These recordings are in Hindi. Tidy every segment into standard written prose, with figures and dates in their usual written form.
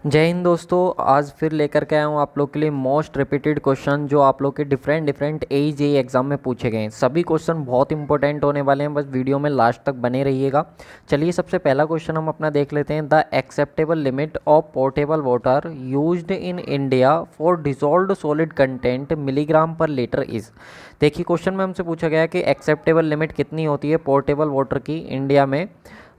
जय हिंद दोस्तों। आज फिर लेकर के आया हूँ आप लोग के लिए मोस्ट रिपीटेड क्वेश्चन जो आप लोग के डिफरेंट AJE एग्जाम में पूछे गए हैं। सभी क्वेश्चन बहुत इंपॉर्टेंट होने वाले हैं, बस वीडियो में लास्ट तक बने रहिएगा। चलिए सबसे पहला क्वेश्चन हम अपना देख लेते हैं। The acceptable limit of portable water used in India for dissolved solid content milligram per litre is. देखिए क्वेश्चन में हमसे पूछा गया है कि एक्सेप्टेबल लिमिट कितनी होती है पोर्टेबल वाटर की इंडिया में,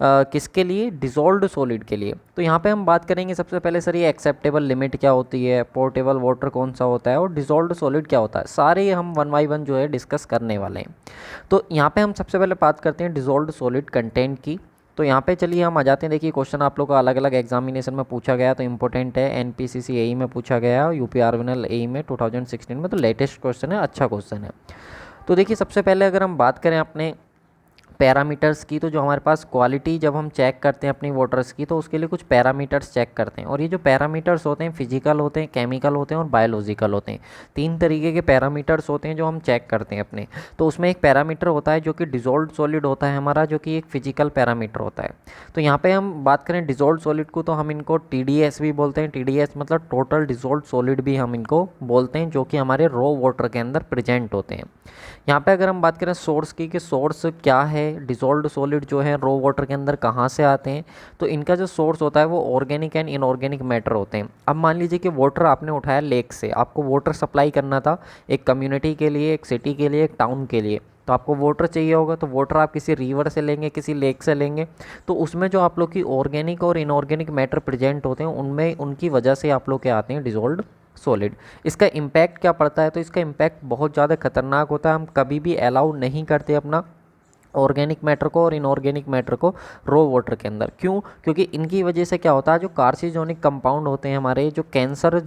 किसके लिए, डिजोल्व्ड सॉलिड के लिए। तो यहाँ पे हम बात करेंगे सबसे पहले सर ये एक्सेप्टेबल लिमिट क्या होती है, पोर्टेबल वाटर कौन सा होता है और डिजोल्व्ड सॉलिड क्या होता है, सारे हम वन बाई वन जो है डिस्कस करने वाले हैं। तो यहाँ पे हम सबसे पहले बात करते हैं डिजोल्व्ड सॉलिड कंटेंट की। तो यहाँ पे चलिए हम आ जाते हैं। देखिए क्वेश्चन आप लोग का अलग अलग एग्जामिनेशन में पूछा गया तो इंपॉर्टेंट है, NPCC AE में पूछा गया, UP आर्विनल AE में 2016 में, तो लेटेस्ट क्वेश्चन है, अच्छा क्वेश्चन है। तो देखिए सबसे पहले अगर हम बात करें अपने पैरामीटर्स की, तो जो हमारे पास क्वालिटी जब हम चेक करते हैं अपनी वाटर्स की तो उसके लिए कुछ पैरामीटर्स चेक करते हैं। और ये जो पैरामीटर्स होते हैं फिजिकल होते हैं, केमिकल होते हैं और बायोलॉजिकल होते हैं। तीन तरीके के पैरामीटर्स होते हैं जो हम चेक करते हैं अपने। तो उसमें एक पैरामीटर होता है जो कि डिजोल्व्ड सॉलिड होता है हमारा, जो कि एक फिजिकल पैरामीटर होता है। तो यहाँ पे हम बात करें डिजोल्व्ड सॉलिड को तो हम इनको TDS भी बोलते हैं। TDS मतलब टोटल डिजोल्व्ड सॉलिड भी हम इनको बोलते हैं, जो कि हमारे रॉ वाटर के अंदर प्रेजेंट होते हैं। यहाँ पे अगर हम बात करें सोर्स की कि सोर्स क्या है, डिजोल्व्ड सॉलिड जो है रॉ वाटर के अंदर कहाँ से आते हैं, तो इनका जो सोर्स होता है वो ऑर्गेनिक एंड इनऑर्गेनिक मैटर होते हैं। अब मान लीजिए कि वाटर आपने उठाया लेक से, आपको वाटर सप्लाई करना था एक कम्युनिटी के लिए, एक सिटी के लिए, एक टाउन के लिए, तो आपको वाटर चाहिए होगा। तो वाटर आप किसी रिवर से लेंगे, किसी लेक से लेंगे, तो उसमें जो आप लोग की ऑर्गेनिक और इनऑर्गेनिक मैटर प्रेजेंट होते हैं उनमें उनकी वजह से आप लोग के आते हैं डिजोल्व्ड सॉलिड। इसका इम्पैक्ट क्या पड़ता है, तो इसका इम्पैक्ट बहुत ज़्यादा खतरनाक होता है। हम कभी भी अलाउ नहीं करते अपना ऑर्गेनिक मैटर को और इनऑर्गेनिक मैटर को रो वाटर के अंदर। क्यों? क्योंकि इनकी वजह से क्या होता है, जो कार्सिनोजेनिक कंपाउंड होते हैं हमारे, जो कैंसर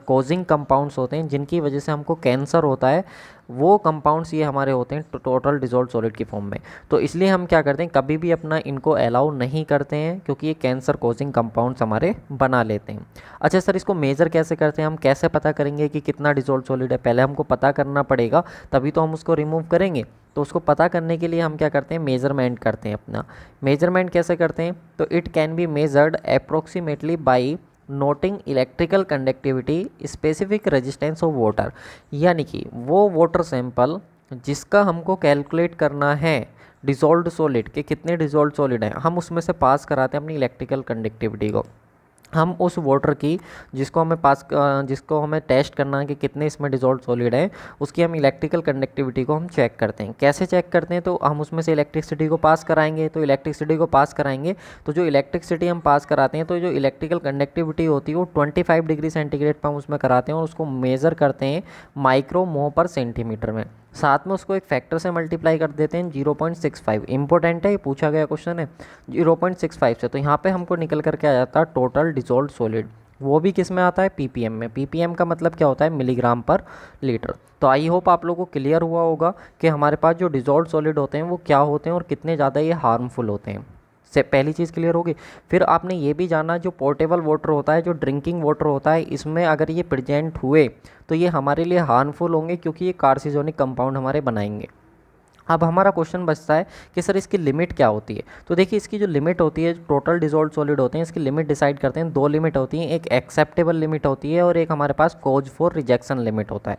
कॉजिंग कंपाउंड्स होते हैं जिनकी वजह से हमको कैंसर होता है, वो कंपाउंड्स ये हमारे होते हैं टोटल डिजोल्व सॉलिड की फॉर्म में। तो इसलिए हम क्या करते हैं, कभी भी अपना इनको अलाउ नहीं करते हैं, क्योंकि ये कैंसर कॉजिंग कंपाउंड्स हमारे बना लेते हैं। अच्छा सर इसको मेज़र कैसे करते हैं, हम कैसे पता करेंगे कि कितना डिजोल्व सॉलिड है, पहले हमको पता करना पड़ेगा तभी तो हम उसको रिमूव करेंगे। तो उसको पता करने के लिए हम क्या करते हैं, मेज़रमेंट करते हैं अपना। मेज़रमेंट कैसे करते हैं, तो it can be measured approximately by noting electrical conductivity specific resistance of water. यानी कि वो वाटर सैंपल जिसका हमको कैलकुलेट करना है डिजोल्व्ड सॉलिड के कितने डिजोल्व्ड सॉलिड हैं, हम उसमें से पास कराते हैं अपनी इलेक्ट्रिकल कंडक्टिविटी को। हम उस वाटर की जिसको हमें टेस्ट करना है कि कितने इसमें डिजोल्व सॉलिड है, उसकी हम इलेक्ट्रिकल कंडक्टिविटी को हम चेक करते हैं। कैसे चेक करते हैं, तो हम उसमें से इलेक्ट्रिसिटी को पास कराएंगे। तो इलेक्ट्रिसिटी को पास कराएंगे तो जो इलेक्ट्रिसिटी हम पास कराते हैं, तो जो इलेक्ट्रिकल कंडक्टिविटी होती है वो 25 डिग्री सेंटीग्रेड पर हम उसमें कराते हैं और उसको मेज़र करते हैं माइक्रो मोह पर सेंटीमीटर में। साथ में उसको एक फैक्टर से मल्टीप्लाई कर देते हैं 0.65। इंपॉर्टेंट है, ये पूछा गया क्वेश्चन है 0.65 से। तो यहाँ पे हमको निकल करके आ जाता है टोटल डिजोल्व्ड सॉलिड। वो भी किस में आता है, PPM में। PPM का मतलब क्या होता है, मिलीग्राम पर लीटर। तो आई होप आप लोगों को क्लियर हुआ होगा कि हमारे पास जो डिजोल्व्ड सॉलिड होते हैं वो क्या होते हैं और कितने ज़्यादा ये हार्मफुल होते हैं। से पहली चीज़ क्लियर होगी। फिर आपने ये भी जाना जो पोर्टेबल वाटर होता है, जो ड्रिंकिंग वाटर होता है, इसमें अगर ये प्रेजेंट हुए तो ये हमारे लिए हार्मफुल होंगे, क्योंकि ये कार्सिनोजेनिक कंपाउंड हमारे बनाएंगे। अब हमारा क्वेश्चन बचता है कि सर इसकी लिमिट क्या होती है। तो देखिए इसकी जो लिमिट होती है, टोटल डिजोल्व सॉलिड होते हैं, इसकी लिमिट डिसाइड करते हैं। दो लिमिट होती हैं, एक एक्सेप्टेबल लिमिट होती है और एक हमारे पास कॉज फॉर रिजेक्शन लिमिट होता है।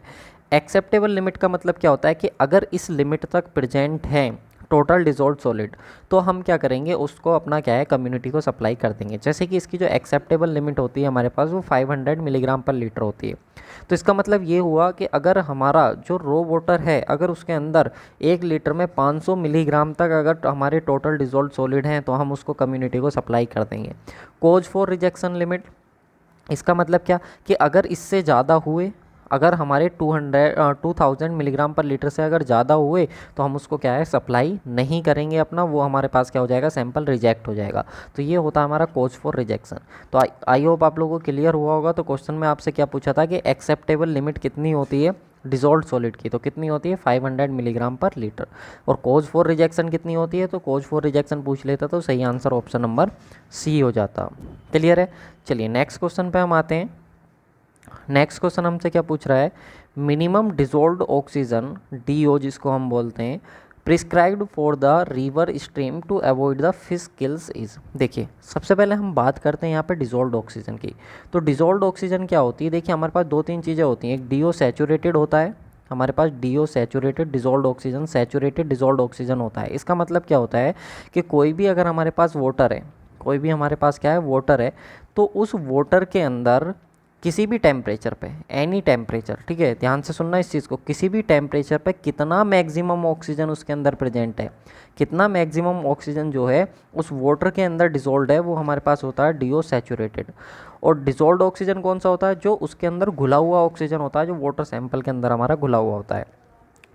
एक्सेप्टेबल लिमिट का मतलब क्या होता है कि अगर इस लिमिट तक प्रेजेंट है टोटल डिजोल्व सॉलिड, तो हम क्या करेंगे, उसको अपना क्या है, कम्युनिटी को सप्लाई कर देंगे। जैसे कि इसकी जो एक्सेप्टेबल लिमिट होती है हमारे पास वो 500 मिलीग्राम पर लीटर होती है। तो इसका मतलब ये हुआ कि अगर हमारा जो रो वाटर है, अगर उसके अंदर 1 लीटर में 500 मिलीग्राम तक अगर हमारे टोटल डिजोल्व सॉलिड हैं, तो हम उसको कम्युनिटी को सप्लाई कर देंगे। कोज फॉर रिजेक्शन लिमिट, इसका मतलब क्या कि अगर इससे ज़्यादा हुए, अगर हमारे 2000 मिलीग्राम पर लीटर से अगर ज़्यादा हुए, तो हम उसको क्या है, सप्लाई नहीं करेंगे अपना, वो हमारे पास क्या हो जाएगा, सैंपल रिजेक्ट हो जाएगा। तो ये होता है हमारा कॉज फॉर रिजेक्शन। तो आई होप आप लोगों को क्लियर हुआ होगा। तो क्वेश्चन में आपसे क्या पूछा था कि एक्सेप्टेबल लिमिट कितनी होती है डिजोल्व्ड सॉलिड की, तो कितनी होती है, 500 मिलीग्राम पर लीटर। और कॉज फॉर रिजेक्शन कितनी होती है, तो कॉज फॉर रिजेक्शन पूछ लेता तो सही आंसर ऑप्शन नंबर C हो जाता। क्लियर है। चलिए नेक्स्ट क्वेश्चन पे हम आते हैं। नेक्स्ट क्वेश्चन हमसे क्या पूछ रहा है, मिनिमम डिजोल्व्ड ऑक्सीजन DO जिसको हम बोलते हैं prescribed for the river stream to avoid the fish kills is. देखिए सबसे पहले हम बात करते हैं यहाँ पे डिजोल्व्ड ऑक्सीजन की। तो डिजोल्व्ड ऑक्सीजन क्या होती है, देखिए हमारे पास दो तीन चीज़ें होती हैं। एक डीओ सैचुरेटेड होता है, हमारे पास DO saturated dissolved oxygen, saturated dissolved oxygen होता है। इसका मतलब क्या होता है कि कोई भी अगर हमारे पास वाटर है, कोई भी हमारे पास क्या है वाटर है, तो उस वाटर के अंदर किसी भी टेम्परेचर पे, एनी टेम्परेचर, ठीक है ध्यान से सुनना इस चीज़ को, किसी भी टेम्परेचर पे कितना मैक्सिमम ऑक्सीजन उसके अंदर प्रेजेंट है, कितना मैक्सिमम ऑक्सीजन जो है उस वाटर के अंदर डिजोल्व है, वो हमारे पास होता है डीओ सैचुरेटेड। और डिजोल्व्ड ऑक्सीजन कौन सा होता है, जो उसके अंदर घुला हुआ ऑक्सीजन होता है, जो वाटर सैंपल के अंदर हमारा घुला हुआ होता है।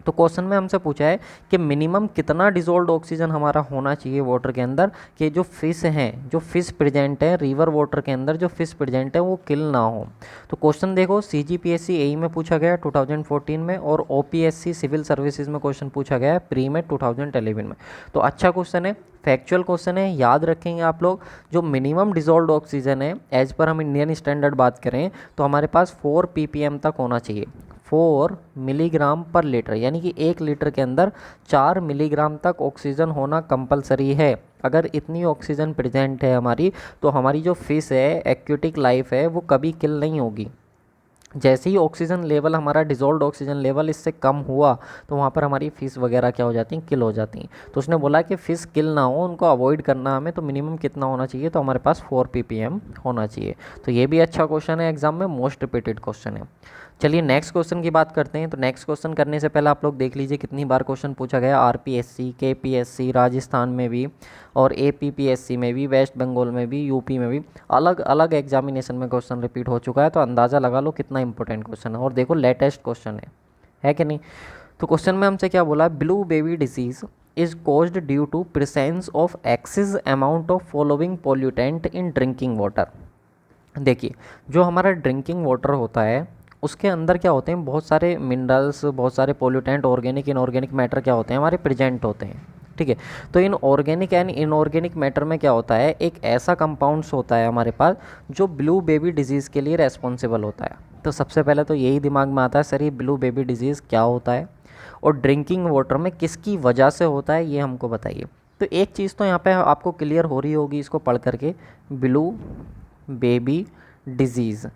तो क्वेश्चन में हमसे पूछा है कि मिनिमम कितना डिजोल्व्ड ऑक्सीजन हमारा होना चाहिए वाटर के अंदर कि जो फिश हैं, जो फिश प्रेजेंट है रिवर वाटर के अंदर, जो फिश प्रेजेंट है वो किल ना हो। तो क्वेश्चन देखो सीजीपीएससी एई में पूछा गया 2014 में, और ओपीएससी सिविल सर्विसेज में क्वेश्चन पूछा गया है प्री में 2011 में। तो अच्छा क्वेश्चन है, फैक्चुअल क्वेश्चन है, याद रखेंगे आप लोग। जो मिनिमम डिजोल्व्ड ऑक्सीजन है एज पर हम इंडियन स्टैंडर्ड बात करें तो हमारे पास 4 ppm तक होना चाहिए, 4 मिलीग्राम पर लीटर, यानी कि 1 लीटर के अंदर 4 मिलीग्राम तक ऑक्सीजन होना कंपलसरी है। अगर इतनी ऑक्सीजन प्रेजेंट है हमारी, तो हमारी जो फिश है, एक्वेटिक लाइफ है, वो कभी किल नहीं होगी। जैसे ही ऑक्सीजन लेवल हमारा डिजोल्व्ड ऑक्सीजन लेवल इससे कम हुआ, तो वहाँ पर हमारी फिश वगैरह क्या हो जाती हैं, किल हो जाती हैं। तो उसने बोला कि फिश किल ना हो, उनको अवॉइड करना हमें, तो मिनिमम कितना होना चाहिए, तो हमारे पास 4 ppm होना चाहिए। तो ये भी अच्छा क्वेश्चन है, एग्जाम में मोस्ट रिपीटेड क्वेश्चन है। चलिए नेक्स्ट क्वेश्चन की बात करते हैं। तो नेक्स्ट क्वेश्चन करने से पहले आप लोग देख लीजिए कितनी बार क्वेश्चन पूछा गया, आरपीएससी, केपीएससी, राजस्थान में भी, और एपीपीएससी में भी, वेस्ट बंगाल में भी, यूपी में भी, अलग अलग एग्जामिनेशन में क्वेश्चन रिपीट हो चुका है। तो अंदाज़ा लगा लो कितना इंपॉर्टेंट क्वेश्चन है, और देखो लेटेस्ट क्वेश्चन है कि नहीं। तो क्वेश्चन में हमसे क्या बोला, blue baby disease is caused due to presence of excess amount of following pollutant in drinking water. देखिए जो हमारा ड्रिंकिंग वाटर होता है उसके अंदर क्या होते हैं, बहुत सारे मिनरल्स, बहुत सारे पोल्यूटेंट, ऑर्गेनिक इनऑर्गेनिक मैटर क्या होते हैं हमारे प्रेजेंट होते हैं, ठीक है। तो in organic and inorganic matter में क्या होता है, एक ऐसा कंपाउंड्स होता है हमारे पास जो ब्लू बेबी डिजीज़ के लिए रेस्पॉन्सिबल होता है। तो सबसे पहले तो यही दिमाग में आता है, सर ये ब्लू बेबी डिजीज़ क्या होता है और ड्रिंकिंग वाटर में किसकी वजह से होता है, ये हमको बताइए। तो एक चीज़ तो यहाँ पे आपको क्लियर हो रही होगी इसको पढ़ करके, ब्लू बेबी डिजीज़।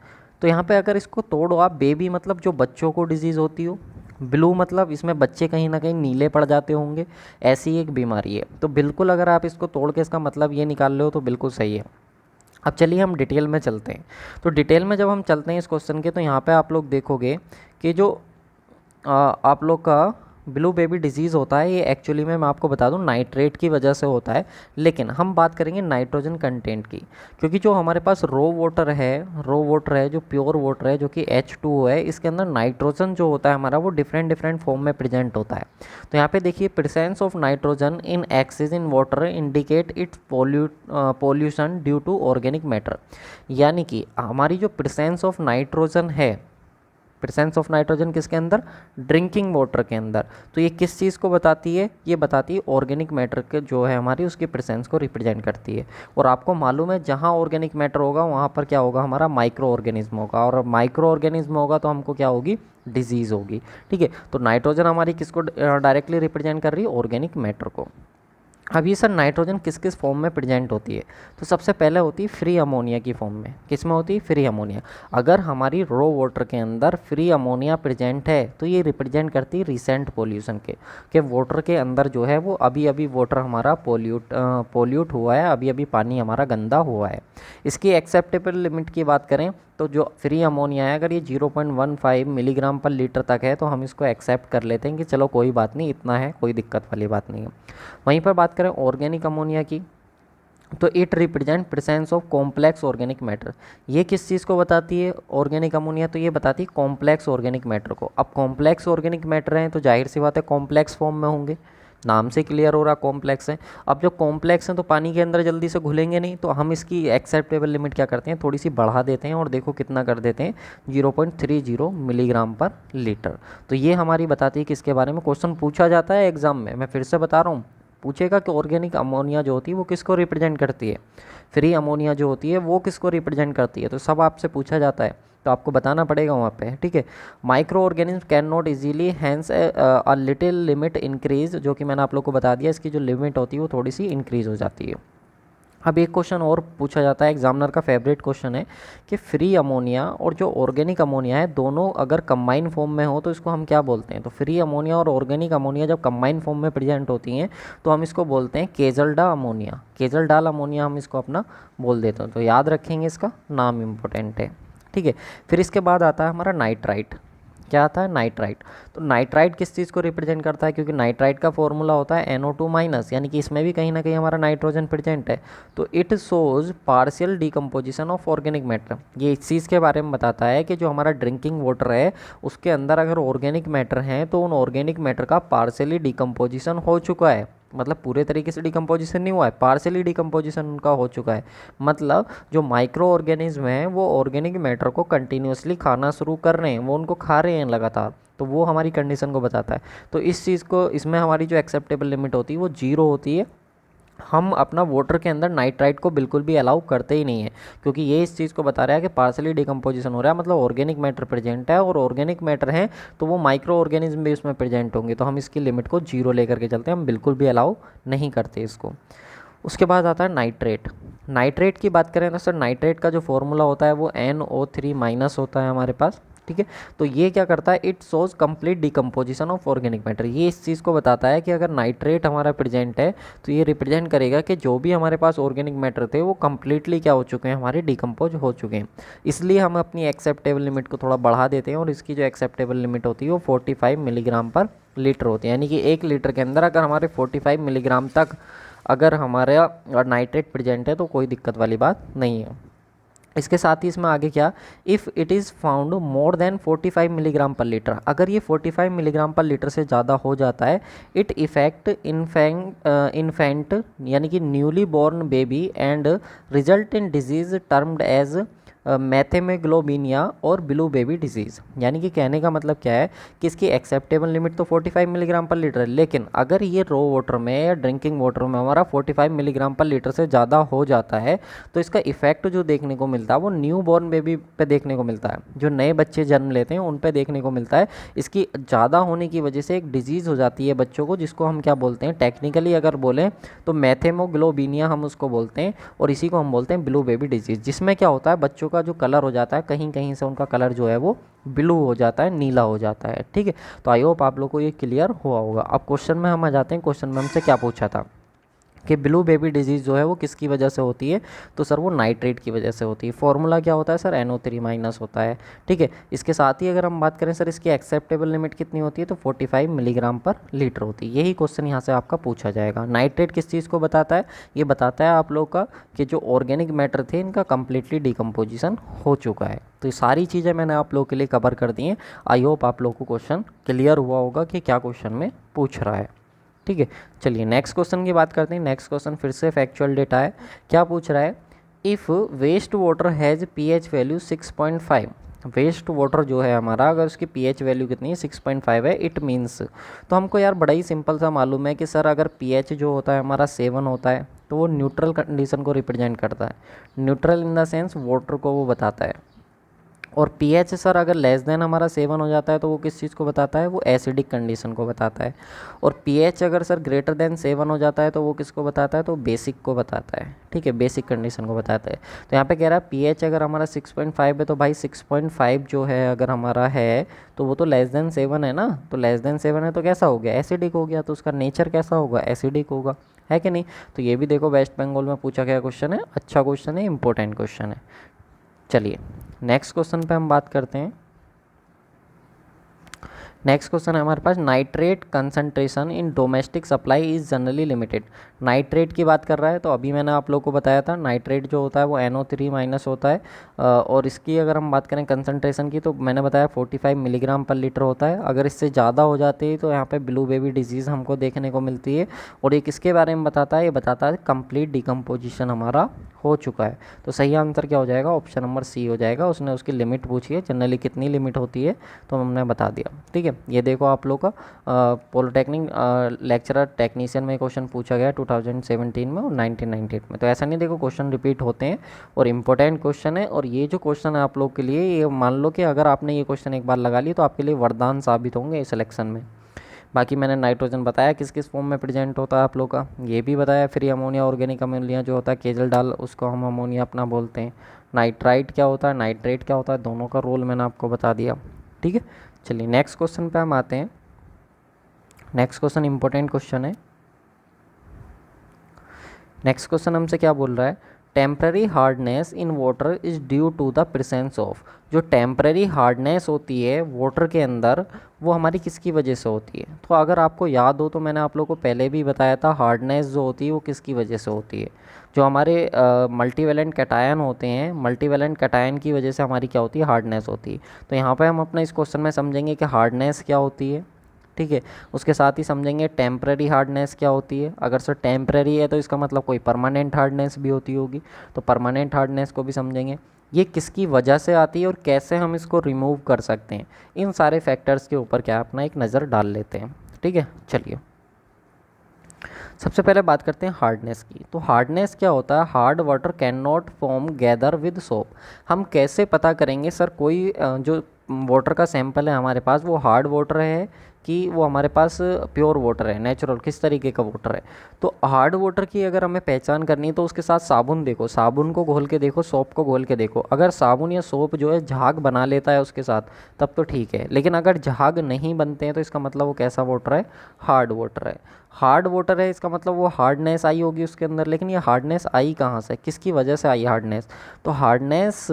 तो यहाँ पे अगर इसको तोड़ो आप, बेबी मतलब जो बच्चों को डिजीज़ होती हो, ब्लू मतलब इसमें बच्चे कहीं ना कहीं नीले पड़ जाते होंगे, ऐसी एक बीमारी है। तो बिल्कुल अगर आप इसको तोड़ के इसका मतलब ये निकाल लो तो बिल्कुल सही है। अब चलिए हम डिटेल में चलते हैं। तो डिटेल में जब हम चलते हैं इस क्वेश्चन के, तो यहाँ पे आप लोग देखोगे कि जो आप लोग का ब्लू बेबी डिजीज़ होता है, ये एक्चुअली में मैं आपको बता दूं नाइट्रेट की वजह से होता है। लेकिन हम बात करेंगे नाइट्रोजन कंटेंट की, क्योंकि जो हमारे पास रो वाटर है, जो प्योर वाटर है, जो कि H2O है, इसके अंदर नाइट्रोजन जो होता है हमारा वो डिफरेंट डिफरेंट फॉर्म में प्रेजेंट होता है। तो यहाँ पे देखिए presence of nitrogen in excess in water indicate its pollution due to organic matter. यानी कि हमारी जो प्रेजेंस ऑफ नाइट्रोजन है, प्रेजेंस ऑफ नाइट्रोजन किसके अंदर, ड्रिंकिंग वाटर के अंदर, तो ये किस चीज़ को बताती है, ये बताती है ऑर्गेनिक मैटर के जो है हमारी उसकी प्रेजेंस को रिप्रेजेंट करती है। और आपको मालूम है जहाँ ऑर्गेनिक मैटर होगा वहाँ पर क्या होगा, हमारा माइक्रो ऑर्गेनिज्म होगा, और माइक्रो ऑर्गेनिज्म होगा तो हमको क्या होगी, डिजीज़ होगी, ठीक है। तो नाइट्रोजन हमारी किसको डायरेक्टली रिप्रेजेंट कर रही है, ऑर्गेनिक मैटर को। अब ये सर नाइट्रोजन किस किस फॉर्म में प्रेजेंट होती है, तो सबसे पहले होती है फ्री अमोनिया की फॉर्म में। किस में होती है, फ्री अमोनिया। अगर हमारी रो वाटर के अंदर फ्री अमोनिया प्रेजेंट है तो ये रिप्रेजेंट करती है रिसेंट पोल्यूशन के वाटर के अंदर जो है वो अभी अभी वाटर हमारा पोल्यूट हुआ है, अभी अभी पानी हमारा गंदा हुआ है। इसकी एक्सेप्टेबल लिमिट की बात करें तो जो फ्री अमोनिया है अगर ये 0.15 मिलीग्राम पर लीटर तक है तो हम इसको एक्सेप्ट कर लेते हैं कि चलो कोई बात नहीं, इतना है, कोई दिक्कत वाली बात नहीं है। वहीं पर बात करें ऑर्गेनिक अमोनिया की, तो it represent presence of complex organic matter. ये किस चीज़ को बताती है ऑर्गेनिक अमोनिया, तो ये बताती है कॉम्प्लेक्स ऑर्गेनिक मैटर को। अब कॉम्प्लेक्स ऑर्गेनिक मैटर हैं तो जाहिर सी बात है कॉम्प्लेक्स फॉर्म में होंगे, नाम से क्लियर हो रहा कॉम्प्लेक्स है। अब जो कॉम्प्लेक्स हैं तो पानी के अंदर जल्दी से घुलेंगे नहीं, तो हम इसकी एक्सेप्टेबल लिमिट क्या करते हैं, थोड़ी सी बढ़ा देते हैं, और देखो कितना कर देते हैं, 0.30 मिलीग्राम पर लीटर। तो ये हमारी बताती है किसके बारे में, क्वेश्चन पूछा जाता है एग्जाम में, मैं फिर से बता रहा हूँ, पूछेगा कि ऑर्गेनिक अमोनिया जो होती है वो किसको रिप्रेजेंट करती है, फ्री अमोनिया जो होती है वो किसको रिप्रेजेंट करती है, तो सब आपसे पूछा जाता है। तो आपको बताना पड़ेगा वहाँ पे, ठीक है। Micro organism can not easily hence a little limit increase, जो कि मैंने आप लोग को बता दिया, इसकी जो लिमिट होती है वो थोड़ी सी इंक्रीज हो जाती है। अब एक क्वेश्चन और पूछा जाता है, एग्जामिनर का फेवरेट क्वेश्चन है कि फ्री अमोनिया और जो ऑर्गेनिक अमोनिया है दोनों अगर कंबाइन फॉर्म में हो तो इसको हम क्या बोलते हैं। तो फ्री अमोनिया और ऑर्गेनिक अमोनिया जब कंबाइन फॉर्म में प्रेजेंट होती हैं तो हम इसको बोलते हैं केजल्डा अमोनिया, केजल्डाल अमोनिया हम इसको अपना बोल देते हैं। तो याद रखेंगे, इसका नाम इम्पोर्टेंट है, ठीक है। फिर इसके बाद आता है हमारा नाइट्राइट। क्या आता है? नाइट्राइट। तो नाइट्राइट किस चीज़ को रिप्रेजेंट करता है? क्योंकि नाइट्राइट का फॉर्मूला होता है NO2-, यानी कि इसमें भी कहीं ना कहीं हमारा नाइट्रोजन प्रेजेंट है। तो it shows partial decomposition of organic matter. ये इस चीज़ के बारे में बताता है कि जो हमारा ड्रिंकिंग वाटर है उसके अंदर अगर ऑर्गेनिक मैटर हैं तो उन ऑर्गेनिक मैटर का पार्शियली डिकम्पोजिशन हो चुका है। मतलब पूरे तरीके से डिकम्पोजिशन नहीं हुआ है, पार्शियली डिकम्पोजिशन उनका हो चुका है। मतलब जो माइक्रो ऑर्गेनिज्म हैं वो ऑर्गेनिक मैटर को कंटिन्यूसली खाना शुरू कर रहे हैं, वो उनको खा रहे हैं लगातार, तो वो हमारी कंडीशन को बताता है। तो इस चीज़ को, इसमें हमारी जो एक्सेप्टेबल लिमिट होती है वो 0 होती है। हम अपना वाटर के अंदर नाइट्राइट को बिल्कुल भी अलाउ करते ही नहीं है, क्योंकि ये इस चीज़ को बता रहा है कि पार्सली डिकम्पोजिशन हो रहा है, मतलब ऑर्गेनिक मैटर प्रेजेंट है, और ऑर्गेनिक मैटर हैं तो वो माइक्रो ऑर्गेनिज्म भी उसमें प्रेजेंट होंगे। तो हम इसकी लिमिट को 0 लेकर के चलते हैं, हम बिल्कुल भी अलाउ नहीं करते इसको। उसके बाद आता है नाइट्रेट। नाइट्रेट की बात करें तो सर नाइट्रेट का जो फॉर्मूला होता है वो NO3- होता है हमारे पास, ठीक है। तो ये क्या करता है? It shows complete decomposition of organic matter. ये इस चीज़ को बताता है कि अगर नाइट्रेट हमारा प्रेजेंट है तो ये रिप्रेजेंट करेगा कि जो भी हमारे पास ऑर्गेनिक मैटर थे वो कंप्लीटली क्या हो चुके हैं, हमारे डिकम्पोज हो चुके हैं। इसलिए हम अपनी एक्सेप्टेबल लिमिट को थोड़ा बढ़ा देते हैं, और इसकी जो एक्सेप्टेबल लिमिट होती है वो 45 मिलीग्राम पर लीटर होती है। यानी कि 1 लीटर के अंदर अगर हमारे 45 मिलीग्राम तक अगर हमारा नाइट्रेट प्रेजेंट है तो कोई दिक्कत वाली बात नहीं है। इसके साथ ही इसमें आगे क्या, if it is found more than 45 milligram per litre, अगर ये 45 मिलीग्राम पर लीटर से ज़्यादा हो जाता है, इट इफेक्ट इन्फेंट यानी कि newly born baby and result in disease termed as methemoglobinemia और ब्लू बेबी डिजीज़। यानी कि कहने का मतलब क्या है कि इसकी एक्सेप्टेबल लिमिट तो 45 मिलीग्राम पर लीटर है, लेकिन अगर ये रो वाटर में या ड्रिंकिंग वाटर में हमारा 45 मिलीग्राम पर लीटर से ज़्यादा हो जाता है तो इसका इफेक्ट जो देखने को मिलता है वो न्यू बॉर्न बेबी पे देखने को मिलता है, जो नए बच्चे जन्म लेते हैं उन पे देखने को मिलता है। इसकी ज़्यादा होने की वजह से एक डिजीज़ हो जाती है बच्चों को, जिसको हम क्या बोलते हैं, टेक्निकली अगर बोलें तो मैथेमोग्लोबिनिया हम उसको बोलते हैं, और इसी को हम बोलते हैं ब्लू बेबी डिजीज़, जिसमें क्या होता है बच्चों का जो कलर हो जाता है कहीं कहीं से उनका कलर जो है वो ब्लू हो जाता है, नीला हो जाता है, ठीक है। तो आई होप आप लोग को ये क्लियर हुआ होगा। अब क्वेश्चन में हम आ जाते हैं, क्वेश्चन में हमसे क्या पूछा था कि ब्लू बेबी डिजीज़ जो है वो किसकी वजह से होती है, तो सर वो नाइट्रेट की वजह से होती है। फॉर्मूला क्या होता है सर? NO3- होता है, ठीक है। इसके साथ ही अगर हम बात करें सर इसकी एक्सेप्टेबल लिमिट कितनी होती है, तो 45 मिलीग्राम पर लीटर होती है। यही क्वेश्चन यहाँ से आपका पूछा जाएगा। नाइट्रेट किस चीज़ को बताता है? ये बताता है आप लोग का कि जो ऑर्गेनिक मैटर थे इनका कम्प्लीटली डिकम्पोजिशन हो चुका है। तो ये सारी चीज़ें मैंने आप लोग के लिए कवर कर दी हैं। आई होप आप लोग को क्वेश्चन क्लियर हुआ होगा कि क्या क्वेश्चन में पूछ रहा है, ठीक है। चलिए नेक्स्ट क्वेश्चन की बात करते हैं। नेक्स्ट क्वेश्चन फिर से फैक्चुअल डेटा है। क्या पूछ रहा है? If waste water has pH value 6.5, waste water जो है हमारा अगर उसकी pH वैल्यू कितनी है 6.5 है, इट मीन्स, तो हमको यार बड़ा ही सिंपल सा मालूम है कि सर अगर pH जो होता है हमारा 7 होता है तो वो न्यूट्रल कंडीशन को रिप्रेजेंट करता है। Neutral in the sense water को वो बताता है। और pH सर अगर लेस देन हमारा 7 हो जाता है तो वो किस चीज़ को बताता है? वो एसिडिक कंडीशन को बताता है। और pH अगर सर ग्रेटर देन 7 हो जाता है तो वो किसको बताता है? तो बेसिक को बताता है, ठीक है, बेसिक कंडीशन को बताता है। तो यहाँ पे कह रहा है pH अगर हमारा 6.5 है तो भाई 6.5 जो है अगर हमारा है तो वो तो लेस देन 7 है ना, तो लेस देन 7 है तो कैसा हो गया? एसिडिक हो गया। तो उसका नेचर कैसा होगा? एसिडिक होगा, है कि नहीं? तो ये भी देखो वेस्ट बंगाल में पूछा गया क्वेश्चन है, अच्छा क्वेश्चन है, इंपॉर्टेंट क्वेश्चन है। चलिए नेक्स्ट क्वेश्चन पे हम बात करते हैं। नेक्स्ट क्वेश्चन है हमारे पास, nitrate concentration in domestic supply is generally limited. Nitrate की बात कर रहा है, तो अभी मैंने आप लोग को बताया था नाइट्रेट जो होता है वो NO3- होता है। और इसकी अगर हम बात करें कंसंट्रेशन की तो मैंने बताया 45 मिलीग्राम पर लीटर होता है। अगर इससे ज़्यादा हो जाती है तो यहाँ पे ब्लू बेबी डिजीज़ हमको देखने को मिलती है। और ये किसके बारे में बताता है? ये बताता है कंप्लीट डिकम्पोजिशन हमारा हो चुका है। तो सही आंसर क्या हो जाएगा? ऑप्शन नंबर C हो जाएगा। उसने उसकी लिमिट पूछी है, जनरली कितनी लिमिट होती है तो हमने बता दिया, ठीक है। है। ये देखो आप लोग का पॉलिटेक्निक लेक्चरर टेक्नीशियन में क्वेश्चन पूछा गया 2017 में और 1998 में। तो ऐसा नहीं देखो क्वेश्चन रिपीट होते हैं और इम्पोर्टेंट क्वेश्चन है। और ये जो क्वेश्चन है आप लोग के लिए, ये मान लो कि अगर आपने ये क्वेश्चन एक बार लगा लिए तो आपके लिए वरदान साबित होंगे इस सिलेक्शन में। बाकी मैंने नाइट्रोजन बताया किस किस फॉर्म में प्रेजेंट होता है आप लोग का, ये भी बताया। फ्री अमोनिया ऑर्गेनिक अमोनिया जो होता है केजल डाल, उसको हम अमोनिया अपना बोलते हैं। नाइट्राइट क्या होता है, नाइट्रेट क्या होता है, दोनों का रोल मैंने आपको बता दिया। ठीक है, चलिए नेक्स्ट क्वेश्चन पे हम आते हैं। नेक्स्ट क्वेश्चन इंपॉर्टेंट क्वेश्चन है। नेक्स्ट क्वेश्चन हमसे क्या बोल रहा है, temporary hardness in water is due to the presence of. जो टेम्पररी हार्डनेस होती है वाटर के अंदर, वो हमारी किसकी वजह से होती है। तो अगर आपको याद हो तो मैंने आप लोगों को पहले भी बताया था, हार्डनेस जो होती है वो किसकी वजह से होती है। जो हमारे मल्टीवेलेंट कैटायन होते हैं, मल्टीवेलेंट कैटायन की वजह से हमारी क्या होती है, हार्डनेस होती है। तो यहाँ पर हम अपना इस क्वेश्चन में समझेंगे कि हार्डनेस क्या होती है। ठीक है, उसके साथ ही समझेंगे टेम्पररी हार्डनेस क्या होती है। अगर सर टेम्पररी है तो इसका मतलब कोई परमानेंट हार्डनेस भी होती होगी, तो परमानेंट हार्डनेस को भी समझेंगे। ये किसकी वजह से आती है और कैसे हम इसको रिमूव कर सकते हैं, इन सारे फैक्टर्स के ऊपर क्या अपना एक नज़र डाल लेते हैं। ठीक है, चलिए सबसे पहले बात करते हैं हार्डनेस की। तो हार्डनेस क्या होता है, hard water can not form gather with soap. हम कैसे पता करेंगे सर कोई जो वाटर का सैंपल है हमारे पास वो हार्ड वाटर है कि वो हमारे पास प्योर वाटर है, नेचुरल किस तरीके का वाटर है। तो हार्ड वाटर की अगर हमें पहचान करनी है तो उसके साथ साबुन देखो, साबुन को घोल के देखो, सोप को घोल के देखो। अगर साबुन या सोप जो है झाग बना लेता है उसके साथ तब तो ठीक है, लेकिन अगर झाग नहीं बनते हैं तो इसका मतलब वो कैसा वाटर है, हार्ड वाटर है। हार्ड वाटर है इसका मतलब वो हार्डनेस आई होगी उसके अंदर। लेकिन ये हार्डनेस आई कहाँ से, किसकी वजह से आई हार्डनेस। तो hardness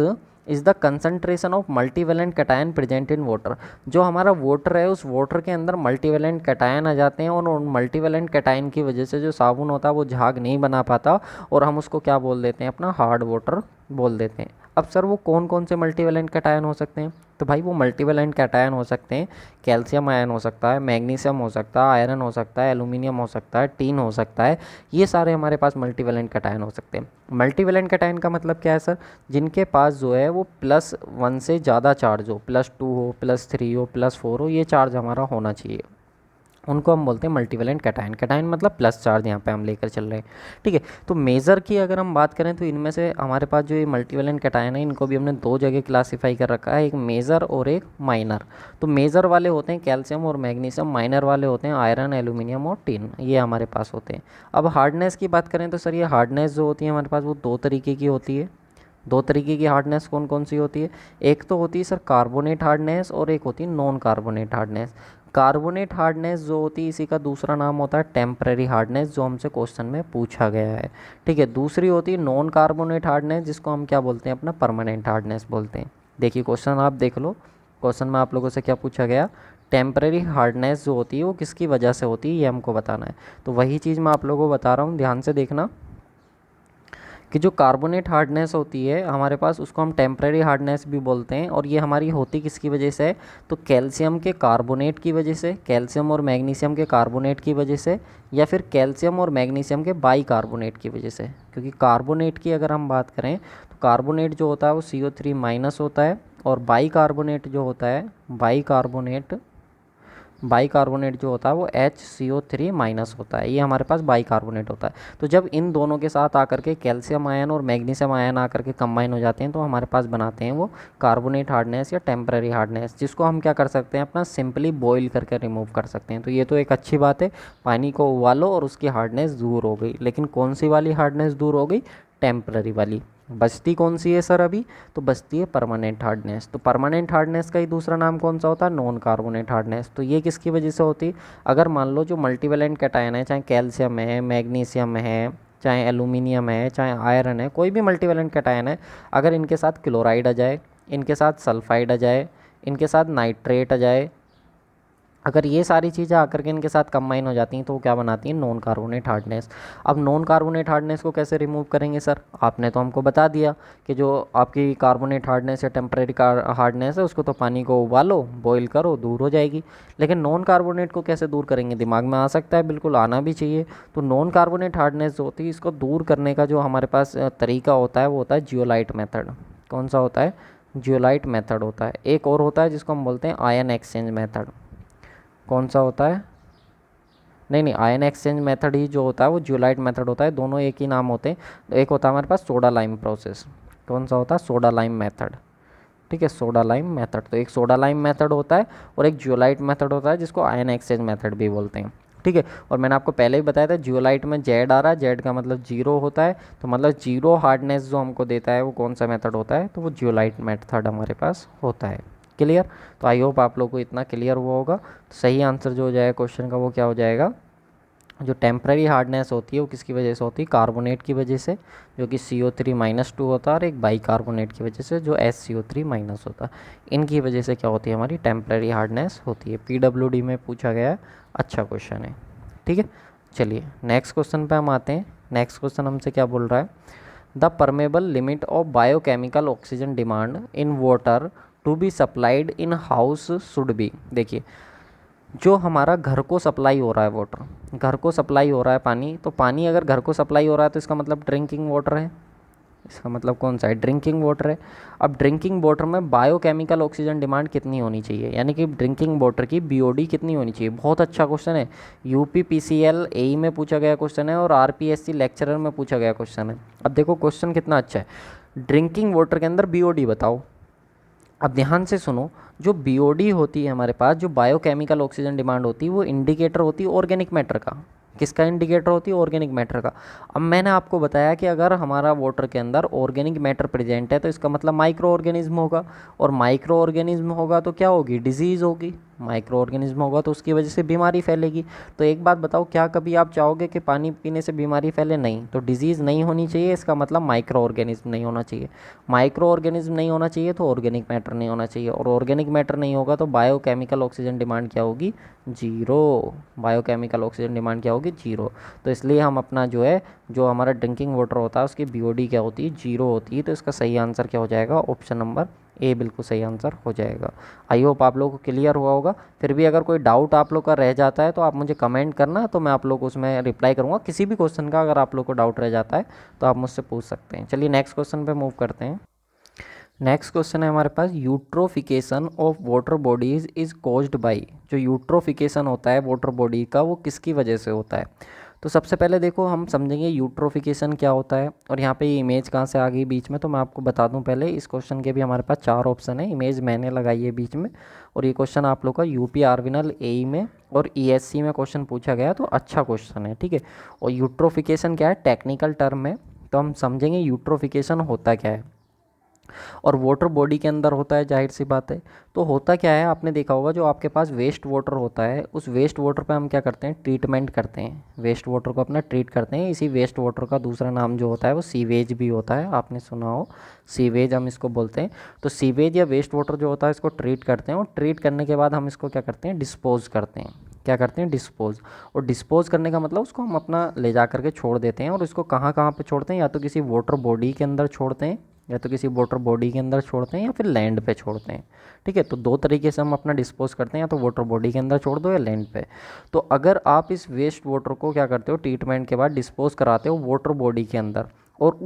is the concentration of multivalent cation present in water. जो हमारा वाटर है उस वाटर के अंदर मल्टीवेलेंट कैटायन आ जाते हैं और उन मल्टीवेलेंट कैटायन की वजह से जो साबुन होता है वो झाग नहीं बना पाता और हम उसको क्या बोल देते हैं, अपना हार्ड वाटर बोल देते हैं। अब सर वो कौन कौन से मल्टीवेलेंट कैटायन हो सकते हैं, तो भाई वो मल्टीवेलेंट कैटायन हो सकते हैं, कैल्शियम आयन हो सकता है, मैग्नीशियम हो सकता है, आयरन हो सकता है, एल्यूमिनियम हो सकता है, टीन हो सकता है। ये सारे हमारे पास मल्टीवेलेंट कैटायन हो सकते हैं। मल्टीवेलेंट कैटायन का मतलब क्या है सर, जिनके पास जो है वो +1 से ज़्यादा चार्ज हो, +2 हो, +3 हो, +4 हो, ये चार्ज हमारा होना चाहिए, उनको हम बोलते हैं मल्टीवेलेंट कैटायन। कैटायन मतलब प्लस चार्ज यहाँ पे हम लेकर चल रहे हैं। ठीक है, तो मेज़र की अगर हम बात करें तो इनमें से हमारे पास जो ये मल्टीवेलेंट कैटायन है इनको भी हमने 2 जगह क्लासीफाई कर रखा है, एक मेज़र और एक माइनर। तो मेज़र वाले होते हैं कैल्शियम और मैग्नीशियम, माइनर वाले होते हैं आयरन, एल्यूमिनियम और टिन, ये हमारे पास होते हैं। अब हार्डनेस की बात करें तो सर ये हार्डनेस जो होती है हमारे पास वो 2 तरीके की होती है। 2 तरीके की हार्डनेस कौन कौन सी होती है, एक तो होती है सर कार्बोनेट हार्डनेस और एक होती है non carbonate hardness. Carbonate hardness जो होती है इसी का दूसरा नाम होता है टेम्पररी हार्डनेस, जो हमसे क्वेश्चन में पूछा गया है। ठीक है, दूसरी होती है नॉन कार्बोनेट हार्डनेस, जिसको हम क्या बोलते हैं, अपना परमानेंट हार्डनेस बोलते हैं। देखिए क्वेश्चन आप देख लो, क्वेश्चन में आप लोगों से क्या पूछा गया, टेम्पररी हार्डनेस जो होती है वो किसकी वजह से होती है ये हमको बताना है। तो वही चीज़ मैं आप लोगों को बता रहा हूँ, ध्यान से देखना कि जो कार्बोनेट हार्डनेस होती है हमारे पास उसको हम टेम्परेरी हार्डनेस भी बोलते हैं। और ये हमारी होती किसकी वजह से है, तो कैल्शियम के कार्बोनेट की वजह से, कैल्शियम और मैग्नीशियम के कार्बोनेट की वजह से, या फिर कैल्शियम और मैग्नीशियम के बाई कार्बोनेट की वजह से। क्योंकि कार्बोनेट की अगर हम बात करें तो कार्बोनेट जो होता है वो CO3- होता है, और बाई कार्बोनेट जो होता है, बाईकार्बोनेट जो होता है वो HCO3- होता है। ये हमारे पास बाईकार्बोनेट होता है। तो जब इन दोनों के साथ आकर के कैल्शियम आयन और मैग्नीशियम आयन आकर के कंबाइन हो जाते हैं तो हमारे पास बनाते हैं वो कार्बोनेट हार्डनेस या टेम्पररी हार्डनेस, जिसको हम क्या कर सकते हैं, अपना सिंपली बॉईल करके रिमूव कर सकते हैं। तो ये तो एक अच्छी बात है, पानी को उबालो और उसकी हार्डनेस दूर हो गई। लेकिन कौन सी वाली हार्डनेस दूर हो गई, टेम्पररी वाली। बचती कौन सी है सर अभी, तो बचती है परमानेंट हार्डनेस। तो परमानेंट हार्डनेस का ही दूसरा नाम कौन सा होता है, नॉन कार्बोनेट हार्डनेस। तो ये किसकी वजह से होती है, अगर मान लो जो मल्टीवेलेंट कैटायन है, चाहे कैल्शियम है, मैग्नीशियम है, चाहे एल्यूमिनियम है, चाहे आयरन है, कोई भी मल्टीवेलेंट कैटायन है, अगर इनके साथ क्लोराइड आ जाए, इनके साथ सल्फाइड आ जाए, इनके साथ नाइट्रेट आ जाए, अगर ये सारी चीज़ें आकर के इनके साथ कंबाइन हो जाती हैं तो वो क्या बनाती हैं, नॉन कार्बोनेट हार्डनेस। अब नॉन कार्बोनेट हार्डनेस को कैसे रिमूव करेंगे सर, आपने तो हमको बता दिया कि जो आपकी कार्बोनेट हार्डनेस या टेम्परेरी हार्डनेस है उसको तो पानी को उबालो, बॉईल करो, दूर हो जाएगी। लेकिन नॉन कार्बोनेट को कैसे दूर करेंगे, दिमाग में आ सकता है, बिल्कुल आना भी चाहिए। तो नॉन कार्बोनेट हार्डनेस जो होती है इसको दूर करने का जो हमारे पास तरीका होता है वो होता है जियोलाइट मेथड। कौन सा होता है, जियोलाइट मेथड होता है। एक और होता है जिसको हम बोलते हैं आयन एक्सचेंज मेथड। कौन सा होता है? नहीं नहीं, आयन एक्सचेंज मेथड ही जो होता है वो जियोलाइट मेथड होता है, दोनों एक ही नाम होते हैं। तो एक होता है हमारे पास सोडा लाइम प्रोसेस। कौन सा होता है? Soda lime method. ठीक है, सोडा लाइम मेथड। तो एक सोडा लाइम मेथड होता है और एक जियोलाइट मेथड होता है जिसको आयन एक्सचेंज मेथड भी बोलते हैं। ठीक है, और मैंने आपको पहले ही बताया था जियोलाइट में जेड आ रहा है, जेड का मतलब जीरो होता है, तो मतलब जीरो हार्डनेस जो हमको देता है वो कौन सा मेथड होता है? तो वो जियोलाइट मेथड हमारे पास होता है। क्लियर? तो आई होप आप लोग को इतना क्लियर हुआ होगा। तो सही आंसर जो हो जाएगा क्वेश्चन का वो क्या हो जाएगा? जो टेम्पररी हार्डनेस होती है वो किसकी वजह से होती है? कार्बोनेट की वजह से, जो कि CO3-2 होता है, और एक बाई कार्बोनेट की वजह से जो SCO3- होता है। इनकी वजह से क्या होती है? हमारी टेम्पररी हार्डनेस होती है। PWD में पूछा गया है, अच्छा क्वेश्चन है। ठीक है, चलिए नेक्स्ट क्वेश्चन पे हम आते हैं। नेक्स्ट क्वेश्चन हमसे क्या बोल रहा है? The permeable limit of biochemical oxygen demand in water to be supplied in house should be. देखिए, जो हमारा घर को सप्लाई हो रहा है वाटर, घर को सप्लाई हो रहा है पानी, तो पानी अगर घर को सप्लाई हो रहा है तो इसका मतलब ड्रिंकिंग वाटर है। इसका मतलब कौन सा है? ड्रिंकिंग वाटर है। अब ड्रिंकिंग वाटर में बायोकेमिकल ऑक्सीजन डिमांड कितनी होनी चाहिए, यानी कि ड्रिंकिंग वाटर की BOD कितनी होनी चाहिए? बहुत अच्छा क्वेश्चन है। UPPCL AE में पूछा गया क्वेश्चन है और RPSC लेक्चरर में पूछा गया क्वेश्चन है। अब देखो क्वेश्चन कितना अच्छा है। ड्रिंकिंग वाटर के अंदर BOD बताओ। अब ध्यान से सुनो, जो BOD होती है हमारे पास, जो बायोकेमिकल ऑक्सीजन डिमांड होती है, वो इंडिकेटर होती है ऑर्गेनिक मैटर का। किसका इंडिकेटर होती है? ऑर्गेनिक मैटर का। अब मैंने आपको बताया कि अगर हमारा वाटर के अंदर ऑर्गेनिक मैटर प्रेजेंट है तो इसका मतलब माइक्रो ऑर्गेनिज्म होगा, और माइक्रो ऑर्गेनिज्म होगा तो क्या होगी? डिजीज़ होगी। माइक्रो ऑर्गेनिज्म होगा तो उसकी वजह से बीमारी फैलेगी। तो एक बात बताओ, क्या कभी आप चाहोगे कि पानी पीने से बीमारी फैले? नहीं। तो डिजीज़ नहीं होनी चाहिए, इसका मतलब माइक्रो ऑर्गेनिज्म नहीं होना चाहिए। माइक्रो ऑर्गेनिज्म नहीं होना चाहिए तो ऑर्गेनिक मैटर नहीं होना चाहिए, और ऑर्गेनिक मैटर नहीं होगा तो बायोकेमिकल ऑक्सीजन डिमांड क्या होगी? जीरो। बायोकेमिकल ऑक्सीजन डिमांड क्या होगी? जीरो। तो इसलिए हम अपना जो है, जो हमारा ड्रिंकिंग वाटर होता है उसकी BOD क्या होती है? जीरो होती है। तो इसका सही आंसर क्या हो जाएगा? ऑप्शन नंबर A बिल्कुल सही आंसर हो जाएगा। आई होप आप लोगों को क्लियर हुआ होगा। फिर भी अगर कोई डाउट आप लोग का रह जाता है तो आप मुझे कमेंट करना, तो मैं आप लोग को उसमें रिप्लाई करूँगा। किसी भी क्वेश्चन का अगर आप लोग को डाउट रह जाता है तो आप मुझसे पूछ सकते हैं। चलिए नेक्स्ट क्वेश्चन पे मूव करते हैं। नेक्स्ट क्वेश्चन है हमारे पास, eutrophication of water bodies is caused by. जो यूट्रोफिकेशन होता है वाटर बॉडी का वो किसकी वजह से होता है? तो सबसे पहले देखो हम समझेंगे यूट्रोफिकेशन क्या होता है, और यहाँ पे ये इमेज कहाँ से आ गई बीच में, तो मैं आपको बता दूँ पहले। इस क्वेश्चन के भी हमारे पास 4 ऑप्शन है, इमेज मैंने लगाई है बीच में, और ये क्वेश्चन आप लोग का UP आर्विनल AE में और ESC में क्वेश्चन पूछा गया, तो अच्छा क्वेश्चन है। ठीक है, और यूट्रोफिकेशन क्या है? टेक्निकल टर्म है, तो हम समझेंगे यूट्रोफिकेशन होता क्या है। और वाटर बॉडी के अंदर होता है, जाहिर सी बात है। तो होता क्या है, आपने देखा होगा जो आपके पास वेस्ट वाटर होता है, उस वेस्ट वाटर पे हम क्या करते हैं? ट्रीटमेंट करते हैं। वेस्ट वाटर को अपना ट्रीट करते हैं। इसी वेस्ट वाटर का दूसरा नाम जो होता है वो सीवेज भी होता है, आपने सुना हो, सीवेज हम इसको बोलते हैं। तो सीवेज या वेस्ट वाटर जो होता है इसको ट्रीट करते हैं, और ट्रीट करने के बाद हम इसको क्या करते हैं? डिस्पोज करते हैं। क्या करते हैं? डिस्पोज। और डिस्पोज करने का मतलब उसको हम अपना ले जा करके छोड़ देते हैं, और इसको कहाँ कहाँ पे छोड़ते हैं? या तो किसी वाटर बॉडी के अंदर छोड़ते हैं, या तो किसी वाटर बॉडी के अंदर छोड़ते हैं, या फिर लैंड पे छोड़ते हैं। ठीक है, तो दो तरीके से हम अपना डिस्पोज करते हैं, या तो वाटर बॉडी के अंदर छोड़ दो या लैंड पे। तो अगर आप इस वेस्ट वाटर को क्या करते हो? ट्रीटमेंट के बाद डिस्पोज कराते हो वाटर बॉडी के अंदर, और